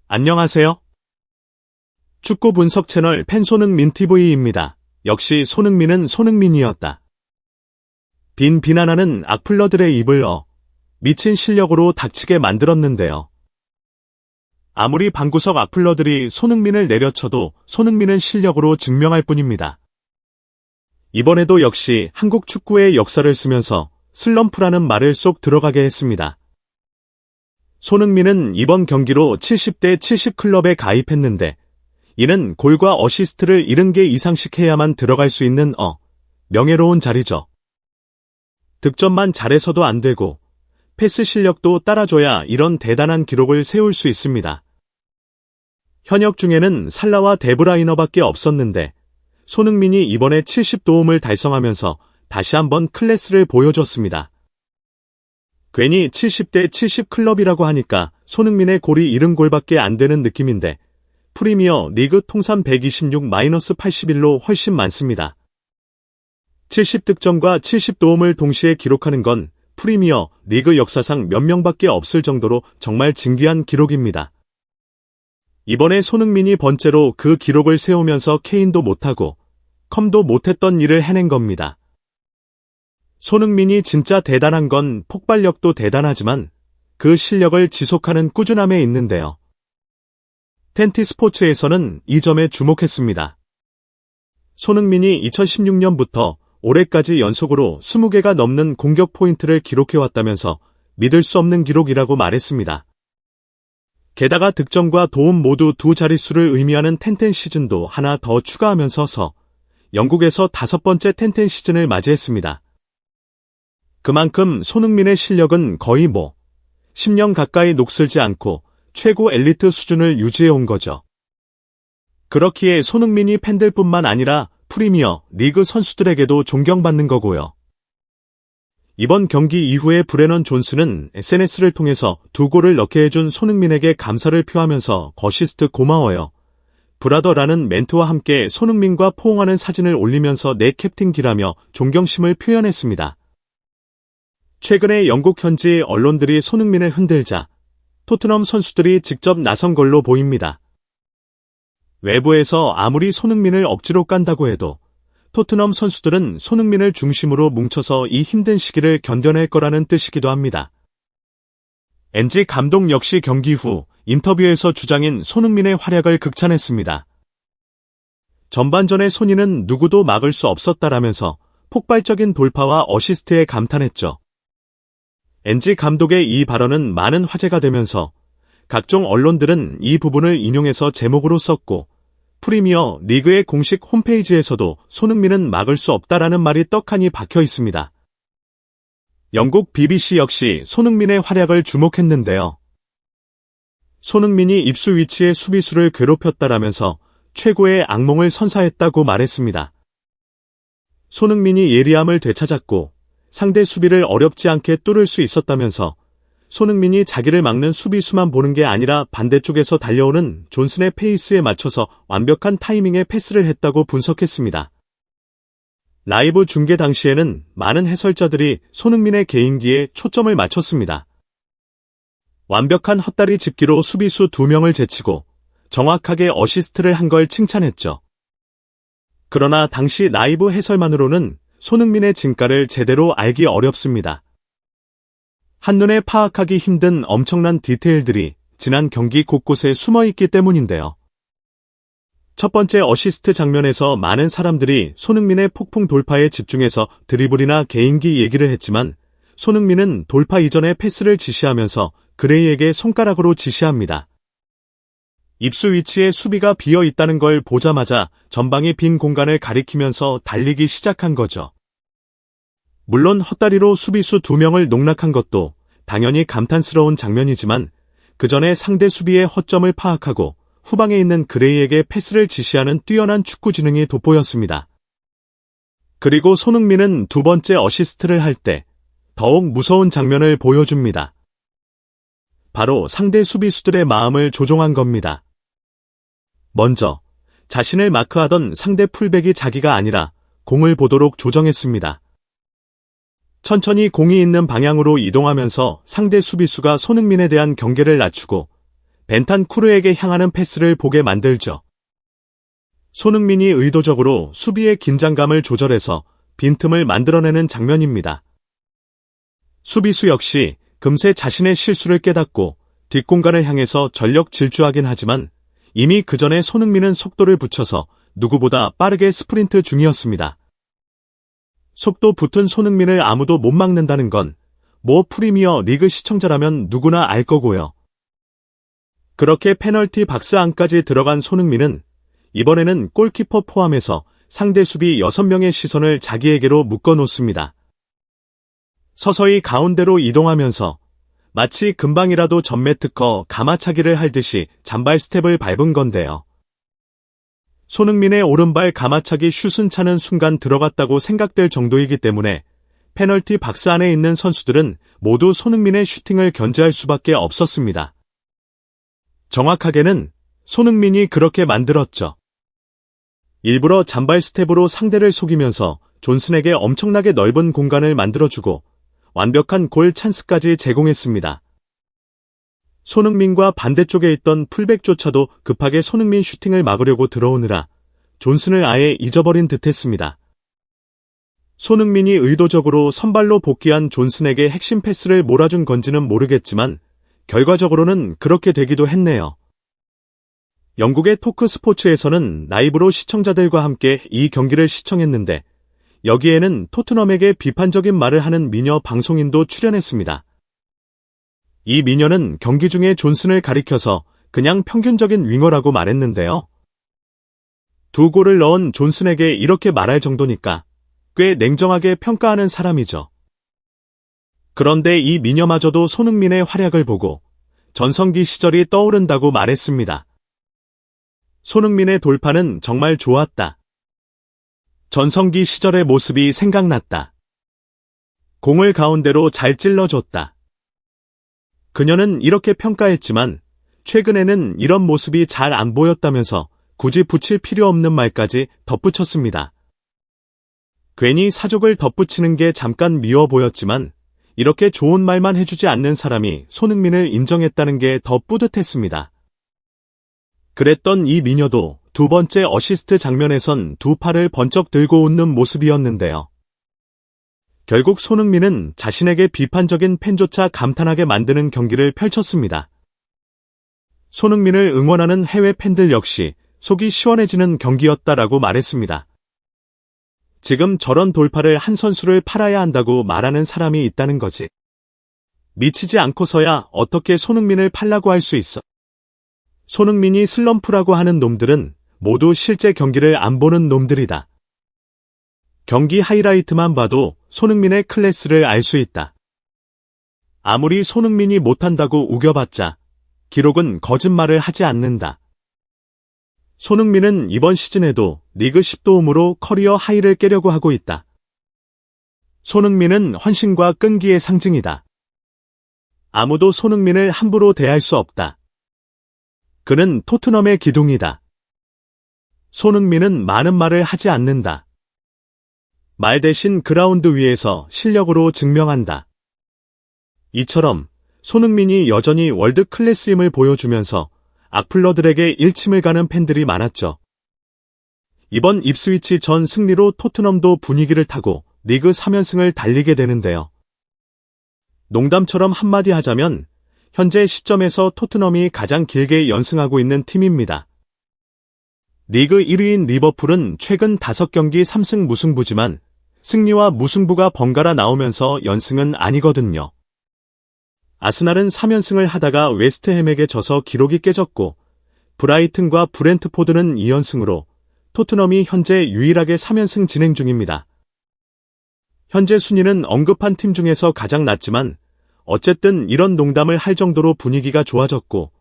안녕하세요. 축구 분석 채널 팬손흥민 TV입니다. 역시 손흥민은 손흥민이었다. 비난하는 악플러들의 입을 미친 실력으로 닥치게 만들었는데요. 아무리 방구석 악플러들이 손흥민을 내려쳐도 손흥민은 실력으로 증명할 뿐입니다. 이번에도 역시 한국 축구의 역사를 쓰면서 슬럼프라는 말을 쏙 들어가게 했습니다. 손흥민은 이번 경기로 70대 70 클럽에 가입했는데 이는 골과 어시스트를 70개 이상씩 해야만 들어갈 수 있는 명예로운 자리죠. 득점만 잘해서도 안 되고 패스 실력도 따라줘야 이런 대단한 기록을 세울 수 있습니다. 현역 중에는 살라와 데브라이너밖에 없었는데 손흥민이 이번에 70도움을 달성하면서 다시 한번 클래스를 보여줬습니다. 괜히 70대 70 클럽이라고 하니까 손흥민의 골이 70골밖에 안 되는 느낌인데 프리미어 리그 통산 126-81로 훨씬 많습니다. 70득점과 70도움을 동시에 기록하는 건 프리미어 리그 역사상 몇 명밖에 없을 정도로 정말 진귀한 기록입니다. 이번에 손흥민이 번째로 그 기록을 세우면서 케인도 못하고 컴도 못했던 일을 해낸 겁니다. 손흥민이 진짜 대단한 건 폭발력도 대단하지만 그 실력을 지속하는 꾸준함에 있는데요. 텐티 스포츠에서는 이 점에 주목했습니다. 손흥민이 2016년부터 올해까지 연속으로 20개가 넘는 공격 포인트를 기록해왔다면서 믿을 수 없는 기록이라고 말했습니다. 게다가 득점과 도움 모두 두 자릿수를 의미하는 텐텐 시즌도 하나 더 추가하면서 영국에서 5번째 텐텐 시즌을 맞이했습니다. 그만큼 손흥민의 실력은 거의 10년 가까이 녹슬지 않고 최고 엘리트 수준을 유지해온 거죠. 그렇기에 손흥민이 팬들뿐만 아니라 프리미어 리그 선수들에게도 존경받는 거고요. 이번 경기 이후에 브레넌 존슨은 SNS를 통해서 2골을 넣게 해준 손흥민에게 감사를 표하면서 어시스트 고마워요. 브라더라는 멘트와 함께 손흥민과 포옹하는 사진을 올리면서 내 캡틴기라며 존경심을 표현했습니다. 최근에 영국 현지 언론들이 손흥민을 흔들자 토트넘 선수들이 직접 나선 걸로 보입니다. 외부에서 아무리 손흥민을 억지로 깐다고 해도 토트넘 선수들은 손흥민을 중심으로 뭉쳐서 이 힘든 시기를 견뎌낼 거라는 뜻이기도 합니다. 엔지 감독 역시 경기 후 인터뷰에서 주장인 손흥민의 활약을 극찬했습니다. 전반전의 손이는 누구도 막을 수 없었다라면서 폭발적인 돌파와 어시스트에 감탄했죠. 엔지 감독의 이 발언은 많은 화제가 되면서 각종 언론들은 이 부분을 인용해서 제목으로 썼고 프리미어 리그의 공식 홈페이지에서도 손흥민은 막을 수 없다라는 말이 떡하니 박혀 있습니다. 영국 BBC 역시 손흥민의 활약을 주목했는데요. 손흥민이 입수 위치의 수비수를 괴롭혔다라면서 최고의 악몽을 선사했다고 말했습니다. 손흥민이 예리함을 되찾았고 상대 수비를 어렵지 않게 뚫을 수 있었다면서 손흥민이 자기를 막는 수비수만 보는 게 아니라 반대쪽에서 달려오는 존슨의 페이스에 맞춰서 완벽한 타이밍에 패스를 했다고 분석했습니다. 라이브 중계 당시에는 많은 해설자들이 손흥민의 개인기에 초점을 맞췄습니다. 완벽한 헛다리 짚기로 수비수 2명을 제치고 정확하게 어시스트를 한 걸 칭찬했죠. 그러나 당시 라이브 해설만으로는 손흥민의 진가를 제대로 알기 어렵습니다. 한눈에 파악하기 힘든 엄청난 디테일들이 지난 경기 곳곳에 숨어있기 때문인데요. 첫 번째 어시스트 장면에서 많은 사람들이 손흥민의 폭풍 돌파에 집중해서 드리블이나 개인기 얘기를 했지만 손흥민은 돌파 이전에 패스를 지시하면서 그레이에게 손가락으로 지시합니다. 입수 위치에 수비가 비어 있다는 걸 보자마자 전방의 빈 공간을 가리키면서 달리기 시작한 거죠. 물론 헛다리로 수비수 2명을 농락한 것도 당연히 감탄스러운 장면이지만 그 전에 상대 수비의 허점을 파악하고 후방에 있는 그레이에게 패스를 지시하는 뛰어난 축구 지능이 돋보였습니다. 그리고 손흥민은 2번째 어시스트를 할 때 더욱 무서운 장면을 보여줍니다. 바로 상대 수비수들의 마음을 조종한 겁니다. 먼저 자신을 마크하던 상대 풀백이 자기가 아니라 공을 보도록 조정했습니다. 천천히 공이 있는 방향으로 이동하면서 상대 수비수가 손흥민에 대한 경계를 낮추고 벤탄쿠르에게 향하는 패스를 보게 만들죠. 손흥민이 의도적으로 수비의 긴장감을 조절해서 빈틈을 만들어내는 장면입니다. 수비수 역시 금세 자신의 실수를 깨닫고 뒷공간을 향해서 전력 질주하긴 하지만 이미 그 전에 손흥민은 속도를 붙여서 누구보다 빠르게 스프린트 중이었습니다. 속도 붙은 손흥민을 아무도 못 막는다는 건 뭐 프리미어 리그 시청자라면 누구나 알 거고요. 그렇게 페널티 박스 안까지 들어간 손흥민은 이번에는 골키퍼 포함해서 상대 수비 6명의 시선을 자기에게로 묶어놓습니다. 서서히 가운데로 이동하면서 마치 금방이라도 전매 특허 가마차기를 할 듯이 잔발 스텝을 밟은 건데요. 손흥민의 오른발 가마차기 슛은 차는 순간 들어갔다고 생각될 정도이기 때문에 페널티 박스 안에 있는 선수들은 모두 손흥민의 슈팅을 견제할 수밖에 없었습니다. 정확하게는 손흥민이 그렇게 만들었죠. 일부러 잔발 스텝으로 상대를 속이면서 존슨에게 엄청나게 넓은 공간을 만들어주고 완벽한 골 찬스까지 제공했습니다. 손흥민과 반대쪽에 있던 풀백조차도 급하게 손흥민 슈팅을 막으려고 들어오느라 존슨을 아예 잊어버린 듯했습니다. 손흥민이 의도적으로 선발로 복귀한 존슨에게 핵심 패스를 몰아준 건지는 모르겠지만 결과적으로는 그렇게 되기도 했네요. 영국의 토크 스포츠에서는 라이브로 시청자들과 함께 이 경기를 시청했는데 여기에는 토트넘에게 비판적인 말을 하는 미녀 방송인도 출연했습니다. 이 미녀는 경기 중에 존슨을 가리켜서 그냥 평균적인 윙어라고 말했는데요. 2골을 넣은 존슨에게 이렇게 말할 정도니까 꽤 냉정하게 평가하는 사람이죠. 그런데 이 미녀마저도 손흥민의 활약을 보고 전성기 시절이 떠오른다고 말했습니다. 손흥민의 돌파는 정말 좋았다. 전성기 시절의 모습이 생각났다. 공을 가운데로 잘 찔러줬다. 그녀는 이렇게 평가했지만 최근에는 이런 모습이 잘 안 보였다면서 굳이 붙일 필요 없는 말까지 덧붙였습니다. 괜히 사족을 덧붙이는 게 잠깐 미워 보였지만 이렇게 좋은 말만 해주지 않는 사람이 손흥민을 인정했다는 게 더 뿌듯했습니다. 그랬던 이 미녀도 두 번째 어시스트 장면에선 두 팔을 번쩍 들고 웃는 모습이었는데요. 결국 손흥민은 자신에게 비판적인 팬조차 감탄하게 만드는 경기를 펼쳤습니다. 손흥민을 응원하는 해외 팬들 역시 속이 시원해지는 경기였다라고 말했습니다. 지금 저런 돌파를 한 선수를 팔아야 한다고 말하는 사람이 있다는 거지. 미치지 않고서야 어떻게 손흥민을 팔라고 할 수 있어. 손흥민이 슬럼프라고 하는 놈들은 모두 실제 경기를 안 보는 놈들이다. 경기 하이라이트만 봐도 손흥민의 클래스를 알 수 있다. 아무리 손흥민이 못한다고 우겨봤자 기록은 거짓말을 하지 않는다. 손흥민은 이번 시즌에도 리그 10도움으로 커리어 하이를 깨려고 하고 있다. 손흥민은 헌신과 끈기의 상징이다. 아무도 손흥민을 함부로 대할 수 없다. 그는 토트넘의 기둥이다. 손흥민은 많은 말을 하지 않는다. 말 대신 그라운드 위에서 실력으로 증명한다. 이처럼 손흥민이 여전히 월드 클래스임을 보여주면서 악플러들에게 일침을 가는 팬들이 많았죠. 이번 입스위치 전 승리로 토트넘도 분위기를 타고 리그 3연승을 달리게 되는데요. 농담처럼 한마디 하자면 현재 시점에서 토트넘이 가장 길게 연승하고 있는 팀입니다. 리그 1위인 리버풀은 최근 5경기 3승 무승부지만 승리와 무승부가 번갈아 나오면서 연승은 아니거든요. 아스날은 3연승을 하다가 웨스트햄에게 져서 기록이 깨졌고 브라이튼과 브렌트포드는 2연승으로 토트넘이 현재 유일하게 3연승 진행 중입니다. 현재 순위는 언급한 팀 중에서 가장 낮지만 어쨌든 이런 농담을 할 정도로 분위기가 좋아졌고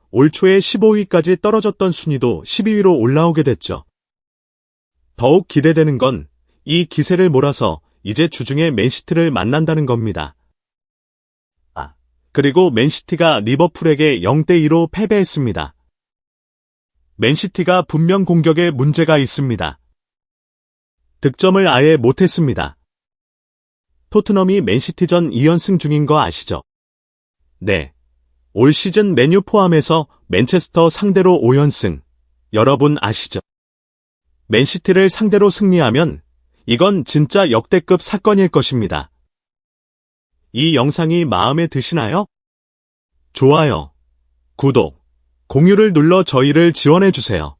올 초에 15위까지 떨어졌던 순위도 12위로 올라오게 됐죠. 더욱 기대되는 건 이 기세를 몰아서 이제 주중에 맨시티를 만난다는 겁니다. 그리고 맨시티가 리버풀에게 0대2로 패배했습니다. 맨시티가 분명 공격에 문제가 있습니다. 득점을 아예 못했습니다. 토트넘이 맨시티전 2연승 중인 거 아시죠? 네. 올 시즌 맨유 포함해서 맨체스터 상대로 5연승. 여러분 아시죠? 맨시티를 상대로 승리하면 이건 진짜 역대급 사건일 것입니다. 이 영상이 마음에 드시나요? 좋아요, 구독, 공유를 눌러 저희를 지원해주세요.